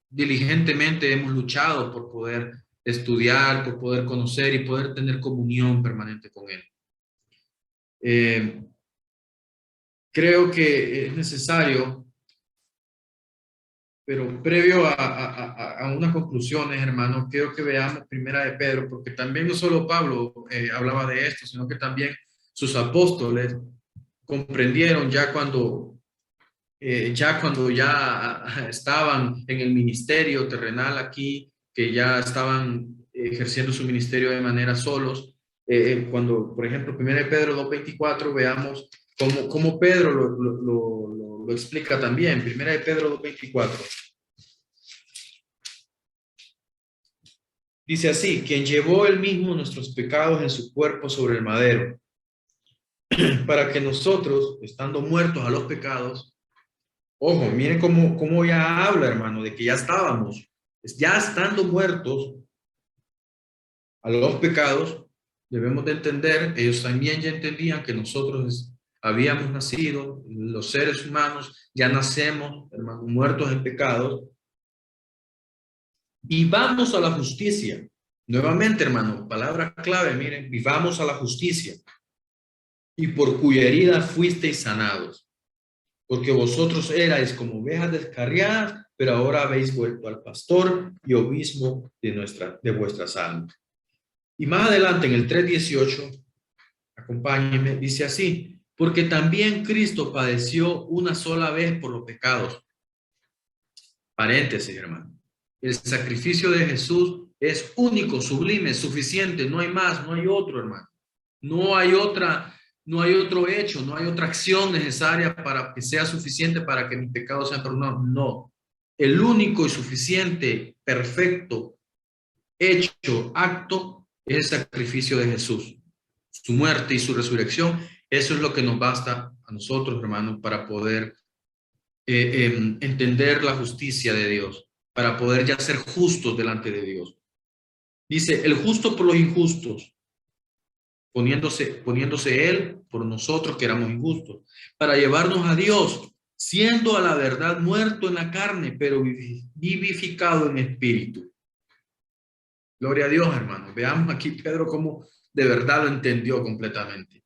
diligentemente hemos luchado por poder estudiar, por poder conocer y poder tener comunión permanente con Él. Creo que es necesario, pero previo a unas conclusiones, hermanos, quiero que veamos Primera de Pedro, porque también no solo Pablo hablaba de esto, sino que también sus apóstoles comprendieron ya cuando estaban en el ministerio terrenal aquí, que ya estaban ejerciendo su ministerio de manera solos. Cuando, por ejemplo, 1 Pedro 2:24, veamos cómo Pedro lo explica también. 1 Pedro 2:24. Dice así: quien llevó él mismo nuestros pecados en su cuerpo sobre el madero, para que nosotros, estando muertos a los pecados, ojo, miren cómo ya habla, hermano, de que ya estábamos, ya estando muertos a los pecados, debemos de entender, ellos también ya entendían que nosotros habíamos nacido, los seres humanos ya nacemos, hermano, muertos en pecados, y vamos a la justicia. Nuevamente, hermano, palabra clave, miren, vivamos a la justicia, y por cuya herida fuisteis sanados, porque vosotros erais como ovejas descarriadas, pero ahora habéis vuelto al pastor y obispo de vuestras almas. Y más adelante en el 3:18, acompáñenme, dice así: porque también Cristo padeció una sola vez por los pecados. Paréntesis, hermano. El sacrificio de Jesús es único, sublime, suficiente, no hay más, no hay otro, hermano. No hay otro hecho, no hay otra acción necesaria para que sea suficiente para que mis pecados sean perdonados. No. El único y suficiente, perfecto, hecho, acto, es el sacrificio de Jesús. Su muerte y su resurrección, eso es lo que nos basta a nosotros, hermanos, para poder entender la justicia de Dios, para poder ya ser justos delante de Dios. Dice, el justo por los injustos, poniéndose él por nosotros que éramos injustos, para llevarnos a Dios, siendo a la verdad muerto en la carne, pero vivificado en espíritu. Gloria a Dios, hermanos. Veamos aquí Pedro cómo de verdad lo entendió completamente.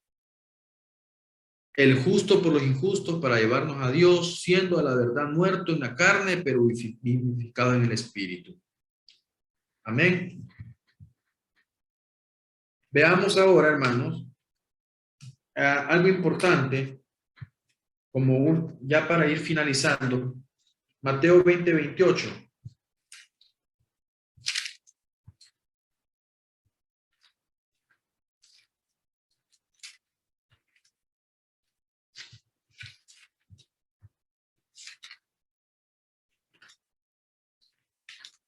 El justo por los injustos para llevarnos a Dios, siendo a la verdad muerto en la carne, pero vivificado en el espíritu. Amén. Veamos ahora, hermanos, algo importante, ya para ir finalizando, Mateo 20:28.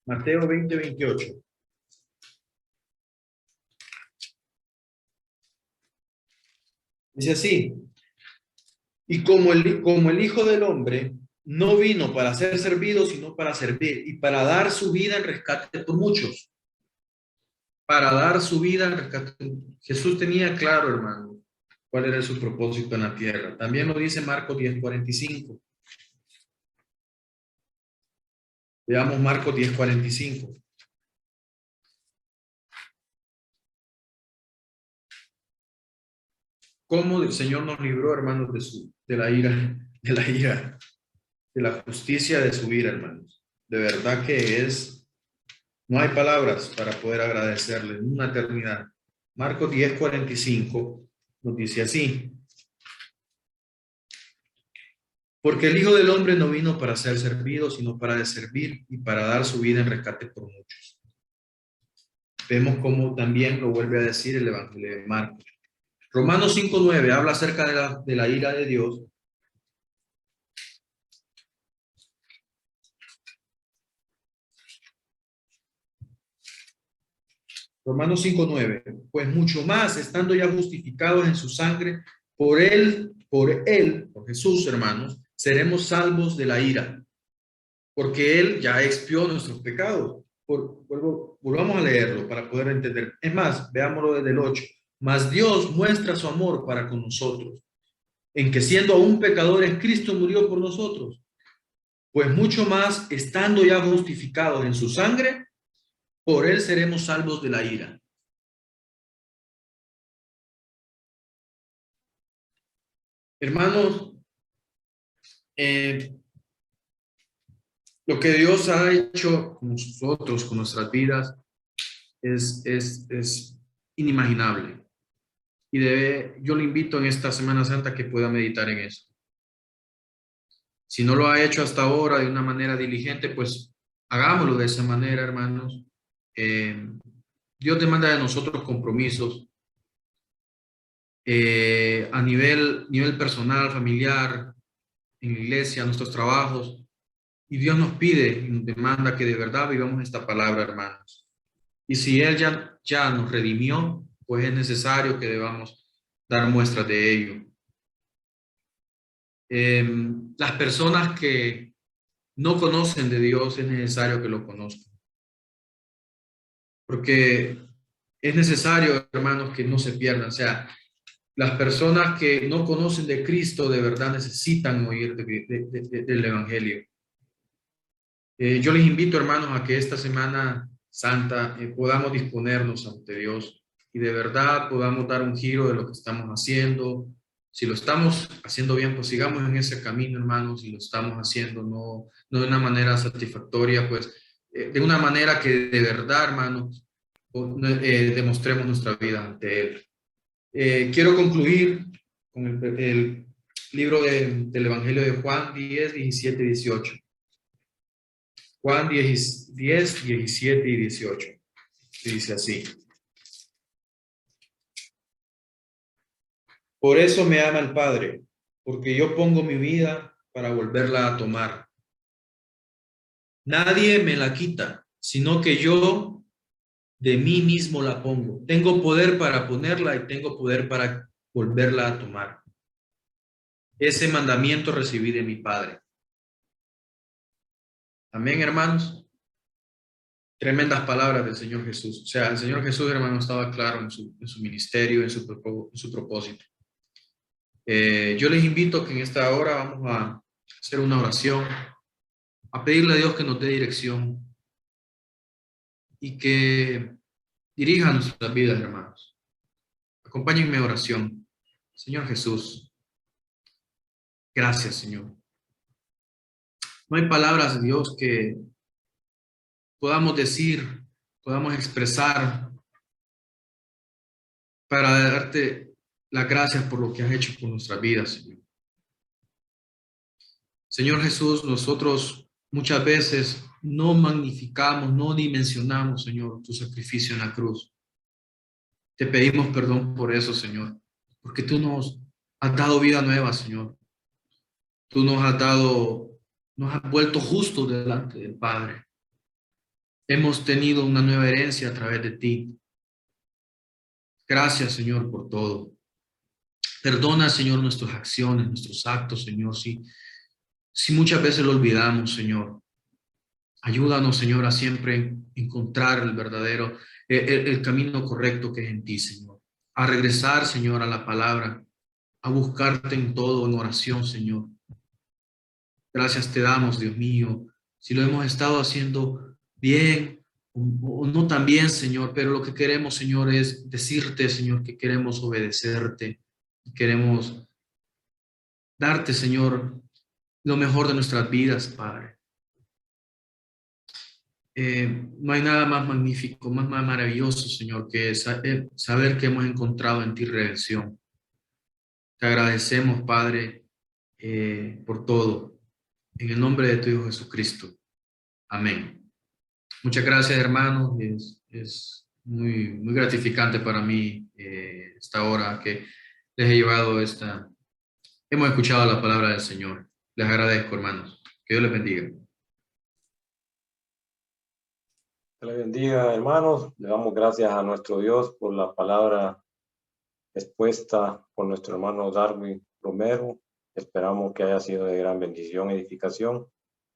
Mateo 20:28. Dice así, y como el Hijo del Hombre no vino para ser servido, sino para servir y para dar su vida en rescate por muchos. Para dar su vida en rescate. Jesús tenía claro, hermano, cuál era su propósito en la tierra. También lo dice Marcos 10:45. Veamos Marcos 10:45. Cómo el Señor nos libró, hermanos, de la ira, de la justicia de su ira, hermanos. De verdad que no hay palabras para poder agradecerle en una eternidad. Marcos 10:45 nos dice así. Porque el Hijo del Hombre no vino para ser servido, sino para servir y para dar su vida en rescate por muchos. Vemos cómo también lo vuelve a decir el Evangelio de Marcos. Romanos 5:9 habla acerca de la ira de Dios. Romanos 5:9, pues mucho más, estando ya justificados en su sangre, por Jesús, hermanos, seremos salvos de la ira, porque Él ya expió nuestros pecados. Volvamos a leerlo para poder entender. Es más, veámoslo desde el 8. Mas Dios muestra su amor para con nosotros, en que siendo aún pecadores, Cristo murió por nosotros. Pues mucho más, estando ya justificados en su sangre, por Él seremos salvos de la ira. Hermanos, lo que Dios ha hecho con nosotros, con nuestras vidas, es inimaginable. Y yo le invito en esta Semana Santa que pueda meditar en eso. Si no lo ha hecho hasta ahora de una manera diligente, pues hagámoslo de esa manera, hermanos. Dios demanda de nosotros compromisos a nivel personal, familiar, en la iglesia, nuestros trabajos. Y Dios nos pide y nos demanda que de verdad vivamos esta palabra, hermanos. Y si Él ya nos redimió, pues es necesario que debamos dar muestras de ello. Las personas que no conocen de Dios es necesario que lo conozcan. Porque es necesario, hermanos, que no se pierdan. O sea, las personas que no conocen de Cristo de verdad necesitan oír del Evangelio. Yo les invito, hermanos, a que esta Semana Santa podamos disponernos ante Dios y de verdad podamos dar un giro de lo que estamos haciendo. Si lo estamos haciendo bien, pues sigamos en ese camino, hermanos. Si lo estamos haciendo no de una manera satisfactoria, pues de una manera que de verdad, hermanos, demostremos nuestra vida ante Él. Quiero concluir con el libro del Evangelio de Juan 10, 17 y 18. Juan 10, 17 y 18. Dice así. Por eso me ama el Padre, porque yo pongo mi vida para volverla a tomar. Nadie me la quita, sino que yo de mí mismo la pongo. Tengo poder para ponerla y tengo poder para volverla a tomar. Ese mandamiento recibí de mi Padre. Amén, hermanos. tremendas palabras del Señor Jesús. O sea, el Señor Jesús, hermano, estaba claro en su ministerio, en su propósito. Yo les invito a que en esta hora vamos a hacer una oración, a pedirle a Dios que nos dé dirección y que dirija nuestras vidas, hermanos. Acompáñenme en oración. Señor Jesús, gracias, Señor. No hay palabras, Dios, que podamos decir, podamos expresar para darte las gracias por lo que has hecho por nuestras vidas, Señor. Señor Jesús, nosotros muchas veces no magnificamos, no dimensionamos, Señor, tu sacrificio en la cruz. Te pedimos perdón por eso, Señor, porque tú nos has dado vida nueva, Señor. Tú nos has vuelto justos delante del Padre. Hemos tenido una nueva herencia a través de ti. Gracias, Señor, por todo. Perdona, Señor, nuestras acciones, nuestros actos, Señor, si muchas veces lo olvidamos, Señor. Ayúdanos, Señor, a siempre encontrar el verdadero, el camino correcto que es en ti, Señor. A regresar, Señor, a la palabra, a buscarte en todo, en oración, Señor. Gracias te damos, Dios mío, si lo hemos estado haciendo bien o no tan bien, Señor, pero lo que queremos, Señor, es decirte, Señor, que queremos obedecerte, queremos darte, Señor, lo mejor de nuestras vidas, Padre. No hay nada más magnífico, más maravilloso, Señor, que saber que hemos encontrado en ti redención. Te agradecemos, Padre, por todo. En el nombre de tu Hijo Jesucristo. Amén. Muchas gracias, hermanos. Es muy, muy gratificante para mí esta hora que les he llevado hemos escuchado la palabra del Señor. Les agradezco, hermanos. Que Dios les bendiga. Que le bendiga, hermanos. Le damos gracias a nuestro Dios por la palabra expuesta por nuestro hermano Darwin Romero. Esperamos que haya sido de gran bendición, edificación,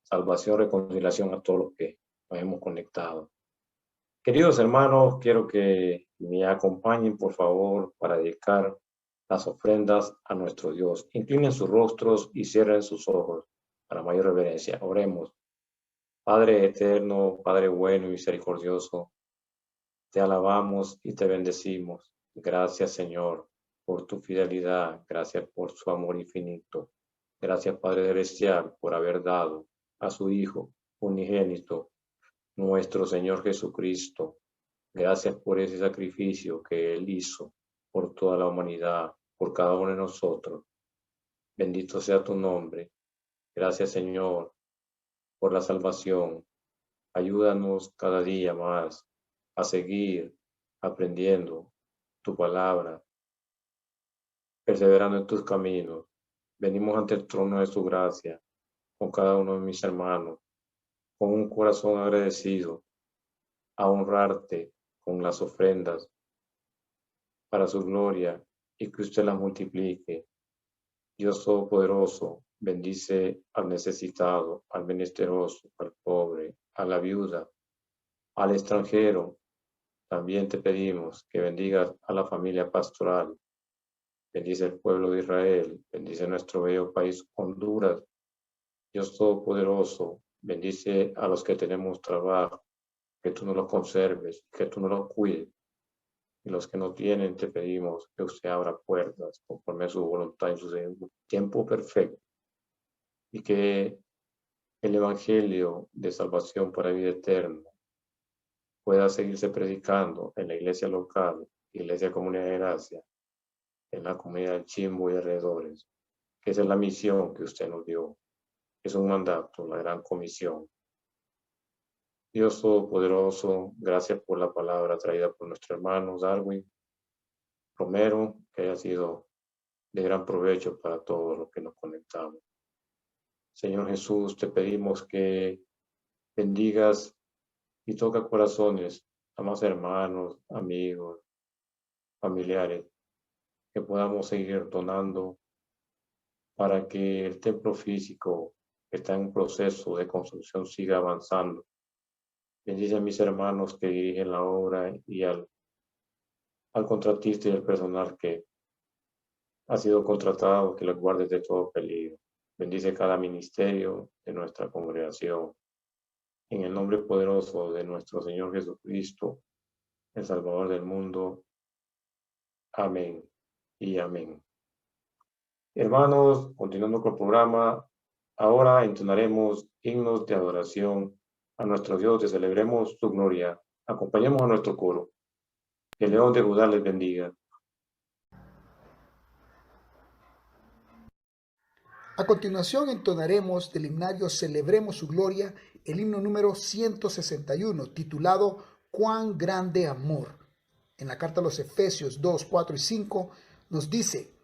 salvación, reconciliación a todos los que nos hemos conectado. Queridos hermanos, quiero que me acompañen, por favor, para dedicar las ofrendas a nuestro Dios. Inclinen sus rostros y cierren sus ojos para mayor reverencia. Oremos. Padre eterno, Padre bueno y misericordioso, te alabamos y te bendecimos. Gracias, Señor, por tu fidelidad. Gracias por su amor infinito. Gracias, Padre celestial, por haber dado a su Hijo unigénito, nuestro Señor Jesucristo. Gracias por ese sacrificio que Él hizo por toda la humanidad, por cada uno de nosotros. Bendito sea tu nombre. Gracias, Señor, por la salvación. Ayúdanos cada día más a seguir aprendiendo tu palabra, perseverando en tus caminos. Venimos ante el trono de su gracia con cada uno de mis hermanos, con un corazón agradecido, a honrarte con las ofrendas para su gloria y que usted las multiplique. Dios Todopoderoso, bendice al necesitado, al menesteroso, al pobre, a la viuda, al extranjero. También te pedimos que bendigas a la familia pastoral. Bendice el pueblo de Israel, bendice nuestro bello país Honduras. Dios Todopoderoso, bendice a los que tenemos trabajo, que tú nos los conserves, que tú nos los cuides. Y los que no tienen, te pedimos que usted abra puertas conforme a su voluntad en su tiempo perfecto. Y que el evangelio de salvación para vida eterna pueda seguirse predicando en la iglesia local, iglesia Comunidad de Gracia, en la comunidad del Chimbo y alrededores, que esa es la misión que usted nos dio. Es un mandato, la gran comisión. Dios Todopoderoso, gracias por la palabra traída por nuestro hermano Darwin Romero, que haya sido de gran provecho para todos los que nos conectamos. Señor Jesús, te pedimos que bendigas y toca corazones a más hermanos, amigos, familiares, que podamos seguir donando para que el templo físico que está en un proceso de construcción siga avanzando, Bendice a mis hermanos que dirigen la obra y al contratista y al personal que ha sido contratado, que los guardes de todo peligro. Bendice cada ministerio de nuestra congregación. En el nombre poderoso de nuestro Señor Jesucristo, el Salvador del mundo. Amén y amén. Hermanos, continuando con el programa, ahora entonaremos himnos de adoración a nuestro Dios, que celebremos su gloria. Acompañemos a nuestro coro. Que el León de Judá les bendiga. A continuación entonaremos del himnario Celebremos su Gloria el himno número 161, titulado Cuán grande amor. En la carta a los Efesios 2, 4 y 5 nos dice: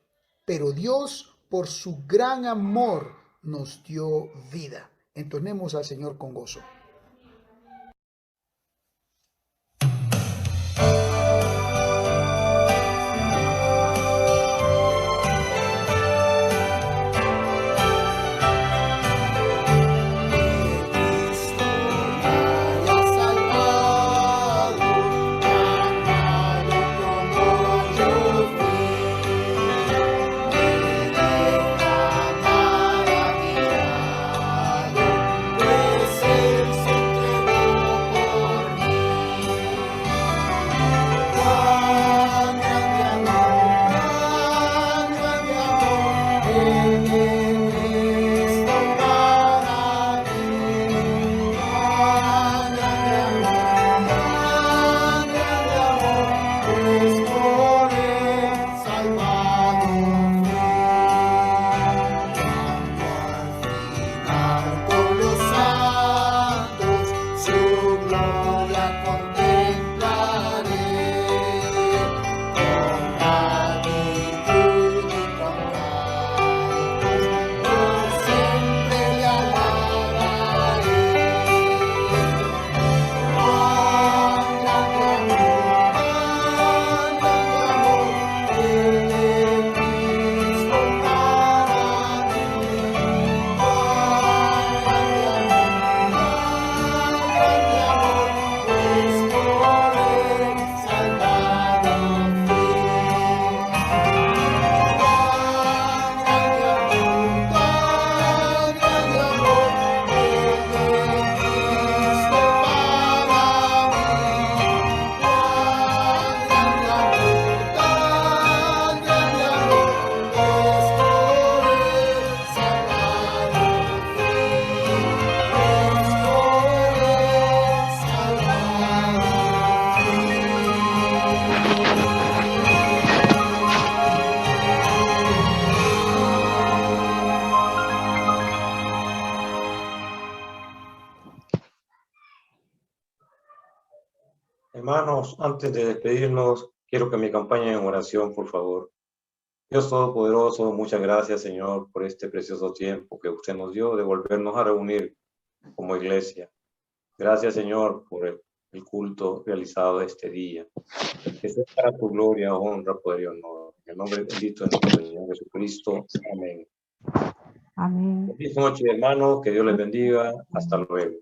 pero Dios por su gran amor nos dio vida. Entonemos al Señor con gozo. Hermanos, antes de despedirnos, quiero que me acompañen en oración, por favor. Dios Todopoderoso, muchas gracias, Señor, por este precioso tiempo que usted nos dio de volvernos a reunir como iglesia. Gracias, Señor, por el culto realizado este día. Que sea para tu gloria, honra, poder y honor. En el nombre bendito de nuestro Señor Jesucristo. Amén. Amén. Feliz noche, hermanos. Que Dios les bendiga. Hasta luego.